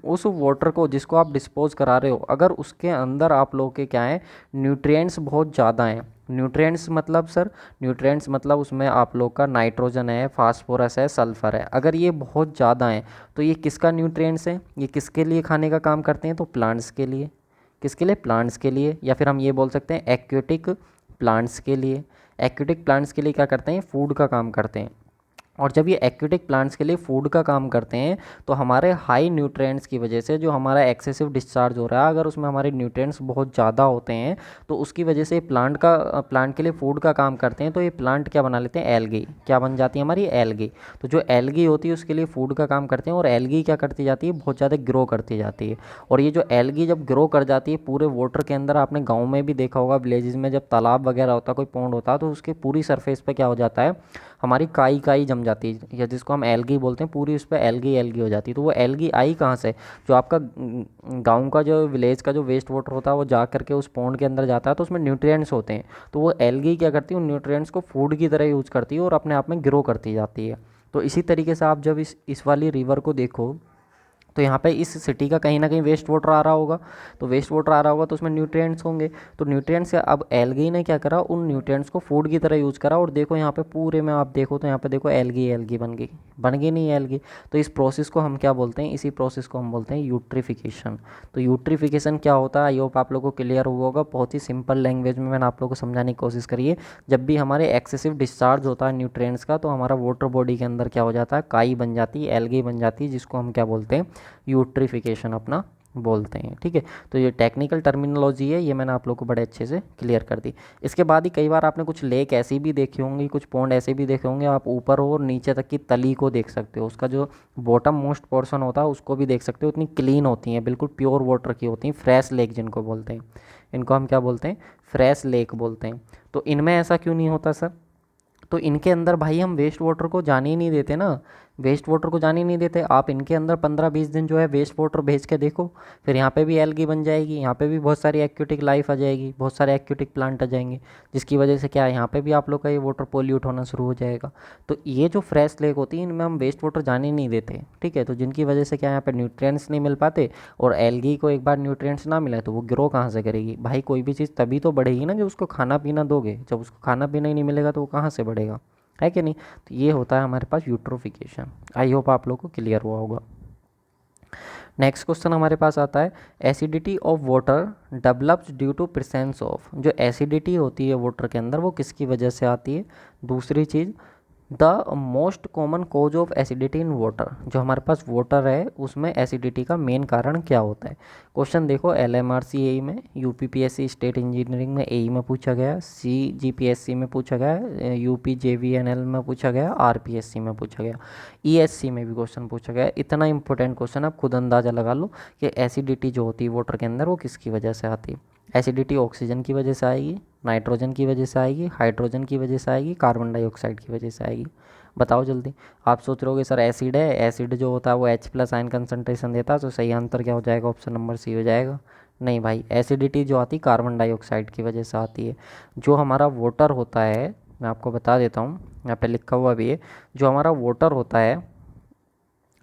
उस वाटर को जिसको आप डिस्पोज करा रहे हो, अगर उसके अंदर आप लोग के क्या है? न्यूट्रिएंट्स बहुत ज़्यादा हैं। न्यूट्रिएंट्स मतलब सर, न्यूट्रिएंट्स मतलब उसमें आप लोग का नाइट्रोजन है, फास्फोरस है, सल्फर है। अगर ये बहुत ज़्यादा हैं तो ये किसका न्यूट्रिएंट्स है? ये किसके लिए खाने का काम करते हैं? तो प्लांट्स के लिए। किसके लिए? प्लांट्स के लिए। या फिर हम ये बोल सकते हैं एक्वेटिक प्लांट्स के लिए। एक्वेटिक प्लांट्स के लिए क्या करते हैं? फूड का काम करते हैं। और जब ये एक्वेटिक प्लांट्स के लिए फूड का काम करते हैं तो हमारे हाई न्यूट्रिएंट्स की वजह से जो हमारा एक्सेसिव डिस्चार्ज हो रहा है, अगर उसमें हमारे न्यूट्रिएंट्स बहुत ज़्यादा होते हैं तो उसकी वजह से प्लांट के लिए फूड का काम करते हैं, तो ये प्लांट क्या बना लेते हैं? एल्गी। क्या बन जाती है हमारी? एल्गी। तो जो एल्गी होती है उसके लिए फूड का काम करते हैं, और एल्गी क्या करती जाती है? बहुत ज़्यादा ग्रो करती जाती है। और ये जो एल्गी जब ग्रो कर जाती है पूरे वाटर के अंदर, आपने गाँव में भी देखा होगा, विलेजेस में जब तालाब वगैरह होता है, कोई पॉन्ड होता है, तो उसके पूरी सरफेस पे क्या हो जाता है? हमारी काई काई जम जाती है, या जिसको हम एल्गी बोलते हैं, पूरी उस पर एल्गी एल्गी हो जाती है। तो वो एल्गी आई कहाँ से? जो आपका गांव का जो विलेज का जो वेस्ट वाटर होता है वो जा करके उस पॉन्ड के अंदर जाता है, तो उसमें न्यूट्रिएंट्स होते हैं। तो वो एल्गी क्या करती है? उन न्यूट्रिएंट्स को फूड की तरह यूज़ करती है और अपने आप में ग्रो करती जाती है। तो इसी तरीके से आप जब इस वाली रिवर को देखो, तो यहाँ पे इस सिटी का कहीं ना कहीं वेस्ट वाटर आ रहा होगा, तो वेस्ट वाटर आ रहा होगा तो उसमें न्यूट्रिएंट्स होंगे। तो न्यूट्रिएंट्स, अब एल्गी ने क्या करा, उन न्यूट्रिएंट्स को फूड की तरह यूज़ करा, और देखो यहाँ पे पूरे में आप देखो तो यहाँ पे देखो एल्गी एल्गी बन गई नहीं एल्गी। तो इस प्रोसेस को हम क्या बोलते हैं, इसी प्रोसेस को हम बोलते हैं यूट्रिफिकेशन। तो यूट्रिफिकेशन क्या होता है, आई होप आप लोगों को क्लियर हुआ होगा। बहुत ही सिंपल लैंग्वेज में मैंने आप लोगों को समझाने की कोशिश करी है। जब भी हमारे एक्सेसिव डिस्चार्ज होता है न्यूट्रिएंट्स का, तो हमारा वाटर बॉडी के अंदर क्या हो जाता है, काई बन जाती है, एल्गी बन जाती है, जिसको हम क्या बोलते हैं, यूट्रिफिकेशन अपना बोलते हैं। ठीक है, तो ये टेक्निकल टर्मिनोलॉजी है, ये मैंने आप लोग को बड़े अच्छे से क्लियर कर दी। इसके बाद ही कई बार आपने कुछ लेक ऐसी भी देखी होंगी, कुछ पॉन्ड ऐसे भी देखे होंगे, आप ऊपर और नीचे तक की तली को देख सकते हो, उसका जो बॉटम मोस्ट पोर्शन होता है उसको भी देख सकते हो। इतनी क्लीन होती हैं, बिल्कुल प्योर वाटर की होती हैं, फ्रेश लेक जिनको बोलते हैं, इनको हम क्या बोलते हैं, फ्रेश लेक बोलते हैं। तो इनमें ऐसा क्यों नहीं होता सर, तो इनके अंदर भाई हम वेस्ट वाटर को जाने ही नहीं देते ना, वेस्ट वाटर को जाने ही नहीं देते। आप इनके अंदर 15-20 दिन जो है वेस्ट वाटर भेज के देखो, फिर यहाँ पे भी एल्गी बन जाएगी, यहाँ पे भी बहुत सारी एक्वेटिक लाइफ आ जाएगी, बहुत सारे एक्वेटिक प्लांट आ जाएंगे, जिसकी वजह से क्या है, यहाँ पे भी आप लोग का ये वाटर पोल्यूट होना शुरू हो जाएगा। तो ये जो फ्रेश लेक होती है इनमें हम वेस्ट वाटर जाने ही नहीं देते। ठीक है, तो जिनकी वजह से क्या यहाँ पे न्यूट्रिएंट्स नहीं मिल पाते, और एल्गी को एक बार न्यूट्रिएंट्स ना मिले तो वो ग्रो कहाँ से करेगी भाई, कोई भी चीज़ तभी तो बढ़ेगी ना जब उसको खाना पीना दोगे, जब उसको खाना पीना ही नहीं मिलेगा तो वो कहाँ से बढ़ेगा, है कि नहीं। तो ये होता है हमारे पास यूट्रोफिकेशन। आई होप आप लोगों को क्लियर हुआ होगा। नेक्स्ट क्वेश्चन हमारे पास आता है, acidity of water develops due to presence of, जो एसिडिटी होती है वाटर के अंदर वो किसकी वजह से आती है। दूसरी चीज़, the most common cause of acidity in water, जो हमारे पास वाटर है उसमें एसिडिटी का मेन कारण क्या होता है। क्वेश्चन देखो, LMRC AE में, UPPSC स्टेट इंजीनियरिंग में AE में पूछा गया, CGPSC में पूछा गया, UP JVNL में पूछा गया, RPSC में पूछा गया, ESC में भी क्वेश्चन पूछा गया। इतना इंपॉर्टेंट क्वेश्चन, आप खुद अंदाज़ा लगा लो कि एसिडिटी जो होती है वाटर के अंदर वो किसकी वजह से आती है। एसिडिटी ऑक्सीजन की वजह से आएगी, नाइट्रोजन की वजह से आएगी, हाइड्रोजन की वजह से आएगी, कार्बन डाइऑक्साइड की वजह से आएगी। बताओ जल्दी। आप सोच रहे होगे सर एसिड है, एसिड जो होता है वो H+ आयन कंसनट्रेशन देता है, तो सही आंसर क्या हो जाएगा, ऑप्शन नंबर C हो जाएगा। नहीं भाई, एसिडिटी जो आती है कार्बन डाइऑक्साइड की वजह से आती है। जो हमारा वाटर होता है, मैं आपको बता देता हूँ, यहाँ पे लिखा हुआ भी है, जो हमारा वाटर होता है,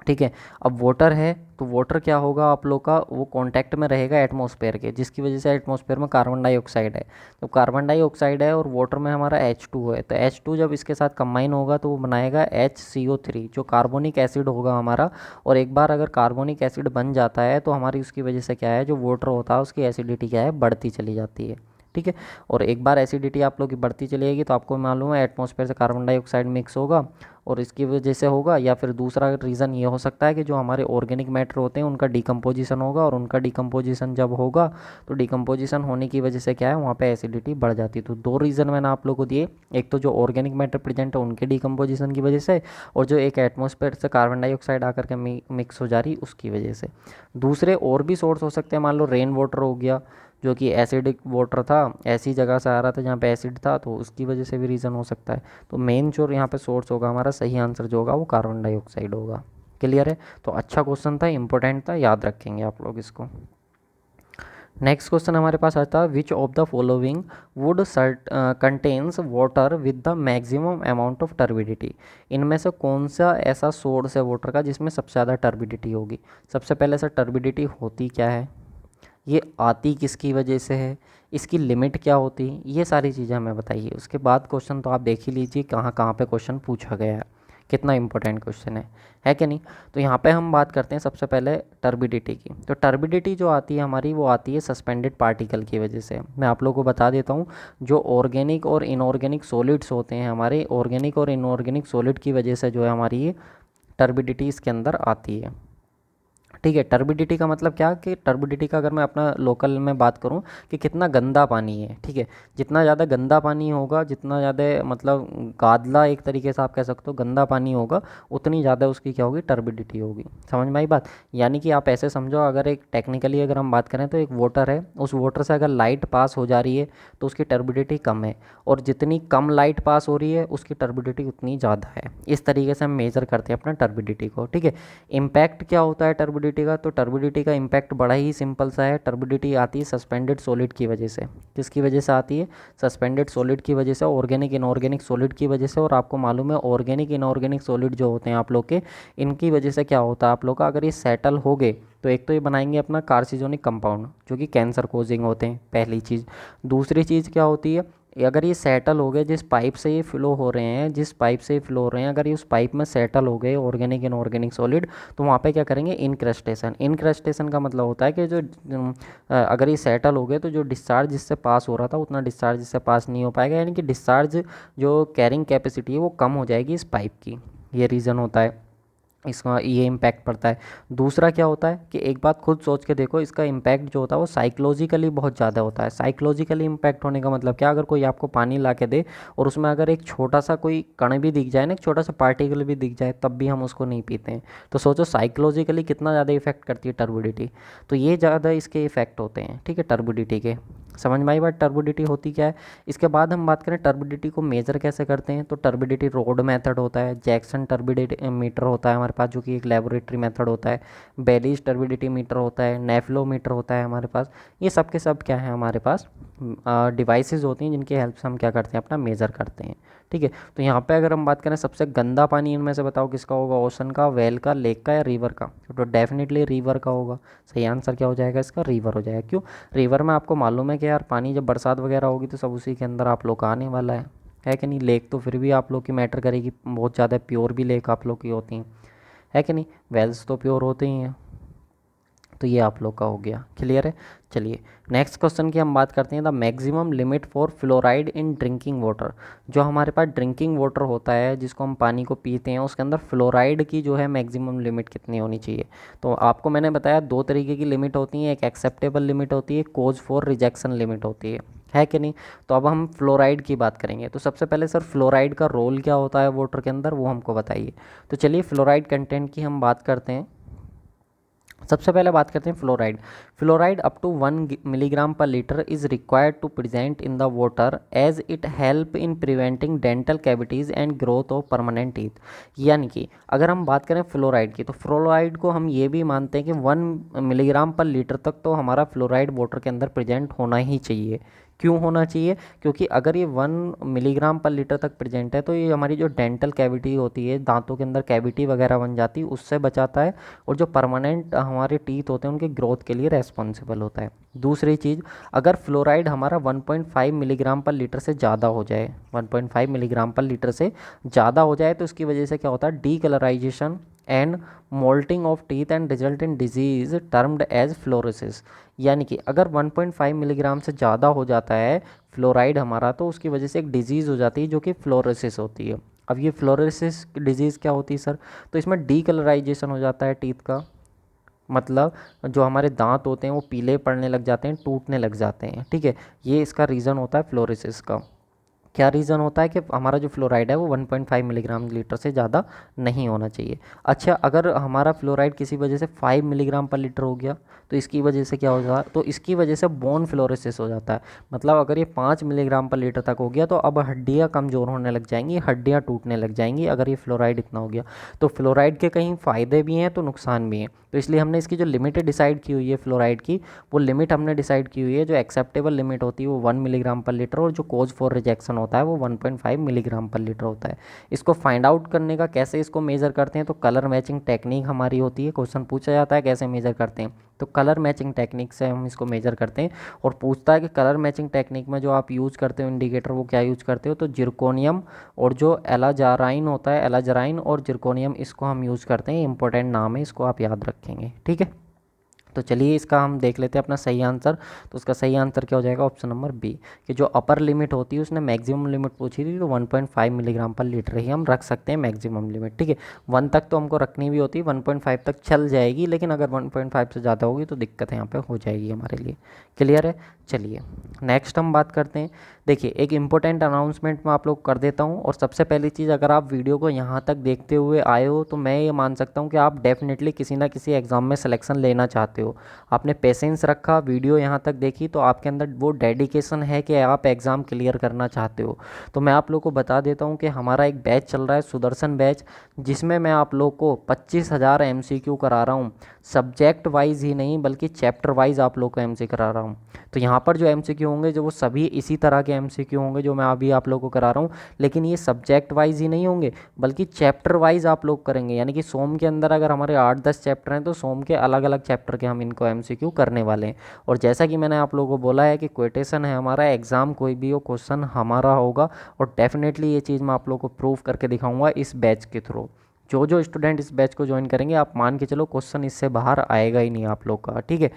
ठीक है, अब वाटर है तो वाटर क्या होगा आप लोग का, वो कांटेक्ट में रहेगा एटमॉस्फेयर के, जिसकी वजह से एटमॉस्फेयर में कार्बन डाइऑक्साइड है। तो कार्बन डाइऑक्साइड है और वाटर में हमारा H2 है, तो H2 जब इसके साथ कंबाइन होगा तो वो बनाएगा HCO3, जो कार्बोनिक एसिड होगा हमारा। और एक बार अगर कार्बोनिक एसिड बन जाता है तो हमारी उसकी वजह से क्या है, जो वाटर होता है उसकी एसिडिटी क्या है, बढ़ती चली जाती है। ठीक है, और एक बार एसिडिटी आप लोग की बढ़ती चली जाएगी तो आपको मालूम है एटमॉस्फेयर से कार्बन डाइऑक्साइड मिक्स होगा, और इसकी वजह से होगा। या फिर दूसरा रीज़न ये हो सकता है कि जो हमारे ऑर्गेनिक मैटर होते हैं उनका डिकम्पोजिशन होगा, और उनका डिकम्पोजिशन जब होगा तो डिकम्पोजिशन होने की वजह से क्या है, वहाँ पे एसिडिटी बढ़ जाती है। तो दो रीज़न मैंने आप लोगों को दिए, एक तो जो ऑर्गेनिक मैटर प्रेजेंट है उनके डिकम्पोजिशन की वजह से, और जो एक एटमॉस्फेयर से कार्बन डाइऑक्साइड आकर के मिक्स हो जा रही उसकी वजह से। दूसरे और भी सोर्स हो सकते हैं, मान लो रेन वाटर हो गया जो कि एसिडिक वाटर था, ऐसी जगह से आ रहा था जहाँ पे एसिड था, तो उसकी वजह से भी रीज़न हो सकता है। तो मेन जो यहाँ पे सोर्स होगा हमारा, सही आंसर जो होगा वो कार्बन डाइऑक्साइड होगा। क्लियर है, तो अच्छा क्वेश्चन था, इंपॉर्टेंट था, याद रखेंगे आप लोग इसको। नेक्स्ट क्वेश्चन हमारे पास आता है, which of the following would contains water with the maximum amount of turbidity, इनमें से कौन सा ऐसा सोर्स है वाटर का जिसमें सबसे ज़्यादा टर्बिडिटी होगी। सबसे पहले सर टर्बिडिटी होती क्या है, ये आती किसकी वजह से है, इसकी लिमिट क्या होती है, ये सारी चीज़ें हमें बताइए। उसके बाद क्वेश्चन तो आप देख ही लीजिए कहाँ कहाँ पे क्वेश्चन पूछा गया है, कितना इंपॉर्टेंट क्वेश्चन है कि नहीं। तो यहाँ पे हम बात करते हैं सबसे पहले टर्बिडिटी की। तो टर्बिडिटी जो आती है हमारी, वो आती है सस्पेंडेड पार्टिकल की वजह से। मैं आप लोगों को बता देता हूँ, जो ऑर्गेनिक और इनऑर्गेनिक सॉलिड्स होते हैं हमारे, ऑर्गेनिक और इनऑर्गेनिक सॉलिड की वजह से जो है हमारी ये टर्बिडिटी इसके अंदर आती है। ठीक है, टर्बिडिटी का मतलब क्या, कि टर्बिडिटी का अगर मैं अपना लोकल में बात करूं कि कितना गंदा पानी है, ठीक है, जितना ज़्यादा गंदा पानी होगा, जितना ज़्यादा मतलब गादला एक तरीके से आप कह सकते हो गंदा पानी होगा, उतनी ज़्यादा उसकी क्या होगी, टर्बिडिटी होगी। समझ में आई बात। यानी कि आप ऐसे समझो, अगर एक टेक्निकली अगर हम बात करें तो एक वाटर है, उस वाटर से अगर लाइट पास हो जा रही है तो उसकी टर्बिडिटी कम है, और जितनी कम लाइट पास हो रही है उसकी टर्बिडिटी उतनी ज़्यादा है। इस तरीके से हम मेज़र करते हैं अपना टर्बिडिटी को। ठीक है, इम्पैक्ट क्या होता है टर्बिडिटी टर्बिडिटी का, तो टर्बिडिटी का इम्पैक्ट बड़ा ही सिंपल सा है। टर्बिडिटी आती है सस्पेंडेड सॉलिड की वजह से। किसकी वजह से आती है? सस्पेंडेड सॉलिड की वजह से, ऑर्गेनिक इनऑर्गेनिक सॉलिड की वजह से। और आपको मालूम है ऑर्गेनिक इनऑर्गेनिक सॉलिड जो होते हैं आप लोग के, इनकी वजह से क्या होता है आप लोग का, अगर ये सेटल हो गए तो एक तो ये बनाएंगे अपना कार्सिनोजेनिक कंपाउंड जो कि कैंसर कोजिंग होते हैं, पहली चीज़। दूसरी चीज़ क्या होती है, अगर ये सेटल हो गए, जिस पाइप से ये फ्लो हो रहे हैं, जिस पाइप से फ्लो हो रहे हैं, अगर ये उस पाइप में सेटल हो गए ऑर्गेनिक इनऑर्गेनिक सॉलिड, तो वहाँ पे क्या करेंगे? इनक्रस्टेशन। इनक्रस्टेशन का मतलब होता है कि जो अगर ये सेटल हो गए तो जो डिस्चार्ज जिससे पास हो रहा था उतना डिस्चार्ज इससे पास नहीं हो पाएगा, यानी कि डिस्चार्ज जो कैरिंग कैपेसिटी है वो कम हो जाएगी इस पाइप की। ये रीज़न होता है, इसका ये इम्पैक्ट पड़ता है। दूसरा क्या होता है कि एक बात खुद सोच के देखो, इसका इम्पैक्ट जो होता है वो साइकोलॉजिकली बहुत ज़्यादा होता है। साइकोलॉजिकली इम्पैक्ट होने का मतलब क्या, अगर कोई आपको पानी ला के दे और उसमें अगर एक छोटा सा कोई कण भी दिख जाए ना, एक छोटा सा पार्टिकल भी दिख जाए, तब भी हम उसको नहीं पीते हैं। तो सोचो साइकोलॉजिकली कितना ज़्यादा इफेक्ट करती है टर्बिडिटी। तो ये ज़्यादा इसके इफेक्ट होते हैं, ठीक है, टर्बिडिटी के। समझ में आई बात, टर्बिडिटी होती क्या है। इसके बाद हम बात करें टर्बिडिटी को मेज़र कैसे करते हैं, तो टर्बिडिटी रोड मेथड होता है, जैक्सन टर्बिडिटी मीटर होता है हमारे पास जो कि एक लेबोरेटरी मेथड होता है, बेलीज टर्बिडिटी मीटर होता है, नेफ्लोमीटर होता है हमारे पास। ये सब के सब क्या है हमारे पास, डिवाइसेस होती हैं जिनकी हेल्प से हम क्या करते हैं, अपना मेज़र करते हैं, ठीक है। तो यहाँ पे अगर हम बात करें सबसे गंदा पानी इनमें से बताओ किसका होगा, ओशन का, वेल का, लेक का या रिवर का, तो डेफिनेटली रिवर का होगा। सही आंसर क्या हो जाएगा इसका, रिवर हो जाएगा। क्यों? रिवर में आपको मालूम है कि यार पानी जब बरसात वगैरह होगी तो सब उसी के अंदर आप लोग का आने वाला है कि नहीं। लेक तो फिर भी आप लोग की मैटर करेगी, बहुत ज़्यादा प्योर भी लेक आप लोग की होती हैं, है कि नहीं। वेल्स तो प्योर होते ही हैं। तो ये आप लोग का हो गया, क्लियर है। चलिए नेक्स्ट क्वेश्चन की हम बात करते हैं, the maximum limit for fluoride in drinking water. जो हमारे पास ड्रिंकिंग वाटर होता है जिसको हम पानी को पीते हैं, उसके अंदर फ्लोराइड की जो है मैक्सिमम लिमिट कितनी होनी चाहिए। तो आपको मैंने बताया दो तरीके की लिमिट होती है, एक एक्सेप्टेबल लिमिट होती है, कोज फॉर रिजेक्शन लिमिट होती है कि नहीं। तो अब हम फ्लोराइड की बात करेंगे। तो सबसे पहले सर फ्लोराइड का रोल क्या होता है वाटर के अंदर, वो हमको बताइए। तो चलिए फ्लोराइड कंटेंट की हम बात करते हैं। सबसे पहले बात करते हैं fluoride. Fluoride up to 1 milligram per litre is required to present in the water as it help in preventing dental cavities and growth of permanent teeth. यानी कि अगर हम बात करें फ्लोराइड की, तो फ्लोराइड को हम ये भी मानते हैं कि 1 मिलीग्राम पर लीटर तक तो हमारा फ्लोराइड वाटर के अंदर प्रेजेंट होना ही चाहिए। क्यों होना चाहिए? क्योंकि अगर ये 1 मिलीग्राम पर लीटर तक प्रेजेंट है तो ये हमारी जो डेंटल कैविटी होती है, दांतों के अंदर कैविटी वगैरह बन जाती है, उससे बचाता है। और जो परमानेंट हमारे टीथ होते हैं उनके ग्रोथ के लिए रेस्पॉन्सिबल होता है। दूसरी चीज़, अगर फ्लोराइड हमारा 1.5 मिलीग्राम पर लीटर से ज़्यादा हो जाए, 1.5 मिलीग्राम पर लीटर से ज़्यादा हो जाए, तो इसकी वजह से क्या होता है, decolourisation and mottling of teeth and result in disease termed as fluorosis. यानी कि अगर 1.5 मिलीग्राम से ज़्यादा हो जाता है फ्लोराइड हमारा, तो उसकी वजह से एक डिजीज़ हो जाती है जो कि फ्लोरोसिस होती है। अब ये फ्लोरोसिस डिजीज़ क्या होती है सर? तो इसमें डीकलराइजेशन हो जाता है टीथ का, मतलब जो हमारे दांत होते हैं वो पीले पड़ने लग जाते हैं, टूटने लग जाते हैं, ठीक है। ये इसका रीज़न होता है फ्लोरोसिस का। क्या रीज़न होता है कि हमारा जो फ्लोराइड है वो 1.5 मिलीग्राम लीटर से ज़्यादा नहीं होना चाहिए। अच्छा, अगर हमारा फ्लोराइड किसी वजह से 5 मिलीग्राम पर लीटर हो गया तो इसकी वजह से क्या होगा, तो इसकी वजह से बोन फ्लोरोसिस हो जाता है। मतलब अगर ये 5 मिलीग्राम पर लीटर तक हो गया तो अब हड्डियाँ कमज़ोर होने लग जाएंगी, हड्डियाँ टूटने लग जाएंगी अगर ये फ्लोराइड इतना हो गया। तो फ्लोराइड के कहीं फ़ायदे भी हैं तो नुकसान भी हैं। तो इसलिए हमने इसकी जो लिमिट डिसाइड की हुई है फ्लोराइड की, वो लिमिट हमने डिसाइड की हुई है, जो एक्सेप्टेबल लिमिट होती है वो 1 मिलीग्राम पर लीटर, और जो कोज फॉर रिजेक्शन होता है वो 1.5 मिलीग्राम पर लीटर होता है। इसको फाइंड आउट करने का कैसे इसको मेज़र करते हैं, तो कलर मैचिंग टेक्निक हमारी होती है। क्वेश्चन पूछा जाता है कैसे मेज़र करते हैं, तो कलर मैचिंग टेक्निक से हम इसको मेज़र करते हैं। और पूछता है कि कलर मैचिंग टेक्निक में जो आप यूज़ करते हो इंडिकेटर, वो क्या यूज़ करते हो, तो जिरकोनियम और जो एलाजाराइन होता है, एलाजराइन और जिरकोनियम, इसको हम यूज़ करते हैं। इंपॉर्टेंट नाम है, इसको आप याद रखेंगे, ठीक है। तो चलिए इसका हम देख लेते हैं अपना सही आंसर। तो उसका सही आंसर क्या हो जाएगा, ऑप्शन नंबर बी, कि जो अपर लिमिट होती है उसने मैक्सिमम लिमिट पूछी थी, तो 1.5 मिलीग्राम पर लीटर ही हम रख सकते हैं मैक्सिमम लिमिट, ठीक है। 1 तक तो हमको रखनी भी होती है, 1.5 तक चल जाएगी, लेकिन अगर 1.5 से ज़्यादा होगी तो दिक्कत यहाँ पे हो जाएगी हमारे लिए, क्लियर है। चलिए नेक्स्ट हम बात करते हैं। देखिए एक इम्पोर्टेंट अनाउंसमेंट मैं आप लोग कर देता हूँ। और सबसे पहली चीज़, अगर आप वीडियो को यहाँ तक देखते हुए आए हो तो मैं ये मान सकता हूँ कि आप डेफिनेटली किसी ना किसी एग्ज़ाम में सिलेक्शन लेना चाहते हो। आपने पेशेंस रखा, वीडियो यहाँ तक देखी, तो आपके अंदर वो डेडिकेशन है कि आप एग्ज़ाम क्लियर करना चाहते हो। तो मैं आप लोग को बता देता हूँ कि हमारा एक बैच चल रहा है सुदर्शन बैच, जिसमें मैं आप लोग को 25,000 MCQ करा रहा हूँ। सब्जेक्ट वाइज ही नहीं बल्कि चैप्टर वाइज आप लोग को एमसीक्यू करा रहा हूँ। तो यहाँ पर जो एमसीक्यू होंगे जो वो सभी इसी तरह के एमसीक्यू होंगे जो मैं अभी आप लोगों को करा रहा हूँ, लेकिन ये सब्जेक्ट वाइज ही नहीं होंगे बल्कि चैप्टर वाइज आप लोग करेंगे। यानी कि सोम के अंदर अगर हमारे 8-10 चैप्टर हैं तो सोम के अलग अलग चैप्टर के हम इनको एमसीक्यू करने वाले हैं। और जैसा कि मैंने आप लोगों को बोला है कि क्वेटेशन है हमारा, एग्ज़ाम कोई भी हो क्वेश्चन हमारा होगा, और डेफिनेटली ये चीज़ मैं आप लोगों को प्रूव करके दिखाऊंगा इस बैच के थ्रू। जो जो स्टूडेंट इस बैच को ज्वाइन करेंगे आप मान के चलो क्वेश्चन इससे बाहर आएगा ही नहीं आप लोग का, ठीक है।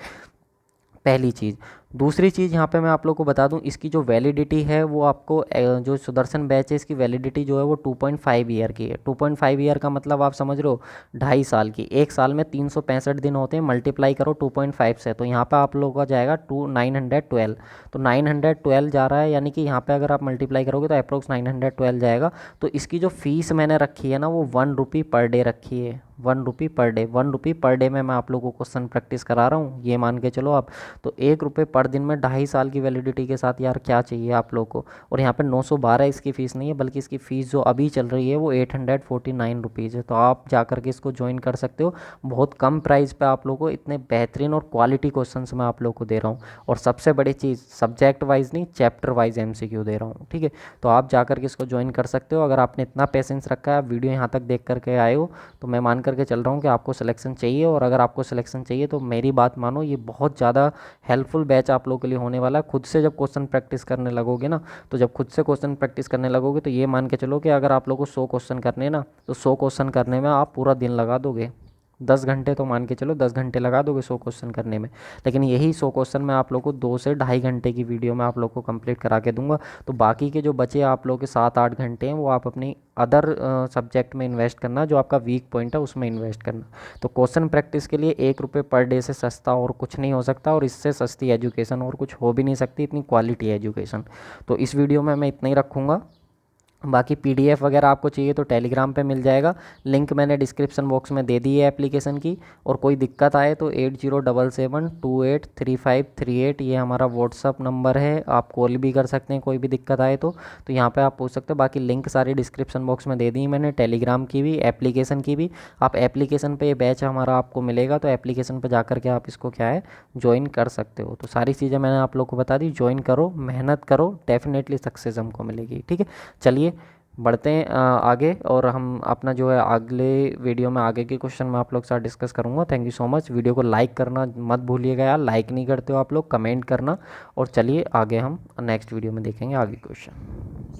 पहली चीज़। दूसरी चीज़ यहाँ पे मैं आप लोग को बता दूँ, इसकी जो वैलिडिटी है वो आपको जो सुदर्शन बैच है इसकी वैलिडिटी जो है वो 2.5 ईयर की है। 2.5 ईयर का मतलब आप समझ रहे हो 2.5 साल की। एक साल में 365 दिन होते हैं, मल्टीप्लाई करो 2.5 से, तो यहाँ पे आप लोगों का जाएगा 912। तो 912 जा रहा है, यानी कि यहाँ पे अगर आप मल्टीप्लाई करोगे तो अप्रोक्स 912 जाएगा। तो इसकी जो फीस मैंने रखी है ना वो 1 रुपी पर डे रखी है। 1 रुपी पर डे, 1 रुपी पर डे में मैं आप लोगों को क्वेश्चन प्रैक्टिस करा रहा हूँ, ये मान के चलो आप। तो 1 रुपये पर दिन में 2.5 साल की वैलिडिटी के साथ यार क्या चाहिए आप लोग को। और यहाँ पे 912 इसकी फ़ीस नहीं है, बल्कि इसकी फ़ीस जो अभी चल रही है वो 849 रुपीज़ है। तो आप जा कर के इसको ज्वाइन कर सकते हो। बहुत कम प्राइस पे आप लोग को इतने बेहतरीन और क्वालिटी क्वेश्चंस मैं आप लोग को दे रहा हूँ। और सबसे बड़ी चीज़, सब्जेक्ट वाइज नहीं चैप्टर वाइज एमसीक्यू दे रहा हूँ, ठीक है। तो आप जा कर के इसको ज्वाइन कर सकते हो। अगर आपने इतना पेशेंस रखा है, आप वीडियो यहाँ तक देख करके आए हो, तो मैं मान करके चल रहा हूँ कि आपको सिलेक्शन चाहिए। और अगर आपको सिलेक्शन चाहिए तो मेरी बात मानो, ये बहुत ज़्यादा हेल्पफुल बैच आप लोगों के लिए होने वाला है। खुद से जब क्वेश्चन प्रैक्टिस करने लगोगे ना, तो जब खुद से क्वेश्चन प्रैक्टिस करने लगोगे तो ये मान के चलो कि अगर आप लोगों को 100 क्वेश्चन करने हैं ना, तो 100 क्वेश्चन करने में आप पूरा दिन लगा दोगे। 10 घंटे तो मान के चलो 10 घंटे लगा दोगे 100 क्वेश्चन करने में। लेकिन यही 100 क्वेश्चन मैं आप लोग को 2 से 2.5 घंटे की वीडियो में आप लोग को कंप्लीट करा के दूंगा। तो बाकी के जो बचे आप लोग के 7-8 घंटे हैं वो आप अपनी अदर सब्जेक्ट में इन्वेस्ट करना, जो आपका वीक पॉइंट है उसमें इन्वेस्ट करना। तो क्वेश्चन प्रैक्टिस के लिए 1 रुपये पर डे से सस्ता और कुछ नहीं हो सकता, और इससे सस्ती एजुकेशन और कुछ हो भी नहीं सकती, इतनी क्वालिटी एजुकेशन। तो इस वीडियो में मैं इतना ही रखूँगा। बाकी पीडीएफ वगैरह आपको चाहिए तो टेलीग्राम पे मिल जाएगा, लिंक मैंने डिस्क्रिप्शन बॉक्स में दे दी है एप्लीकेशन की। और कोई दिक्कत आए तो 8077283538 ये हमारा व्हाट्सअप नंबर है, आप कॉल भी कर सकते हैं कोई भी दिक्कत आए तो यहाँ पे आप पूछ सकते हो। बाकी लिंक सारी डिस्क्रिप्शन बॉक्स में दे दी मैंने, टेलीग्राम की भी एप्लीकेशन की भी। आप एप्लीकेशन पे ये बैच हमारा आपको मिलेगा, तो एप्लीकेशन पर जा कर के आप इसको क्या है ज्वाइन कर सकते हो। तो सारी चीज़ें मैंने आप लोग को बता दी, ज्वाइन करो, मेहनत करो, डेफिनेटली सक्सेस हमको मिलेगी, ठीक है। चलिए बढ़ते हैं आगे, और हम अपना जो है अगले वीडियो में आगे के क्वेश्चन मैं आप लोग के साथ डिस्कस करूंगा। Thank you so much. Video को लाइक करना मत भूलिएगा यार, लाइक नहीं करते हो आप लोग, कमेंट करना। और चलिए आगे हम नेक्स्ट वीडियो में देखेंगे आगे क्वेश्चन।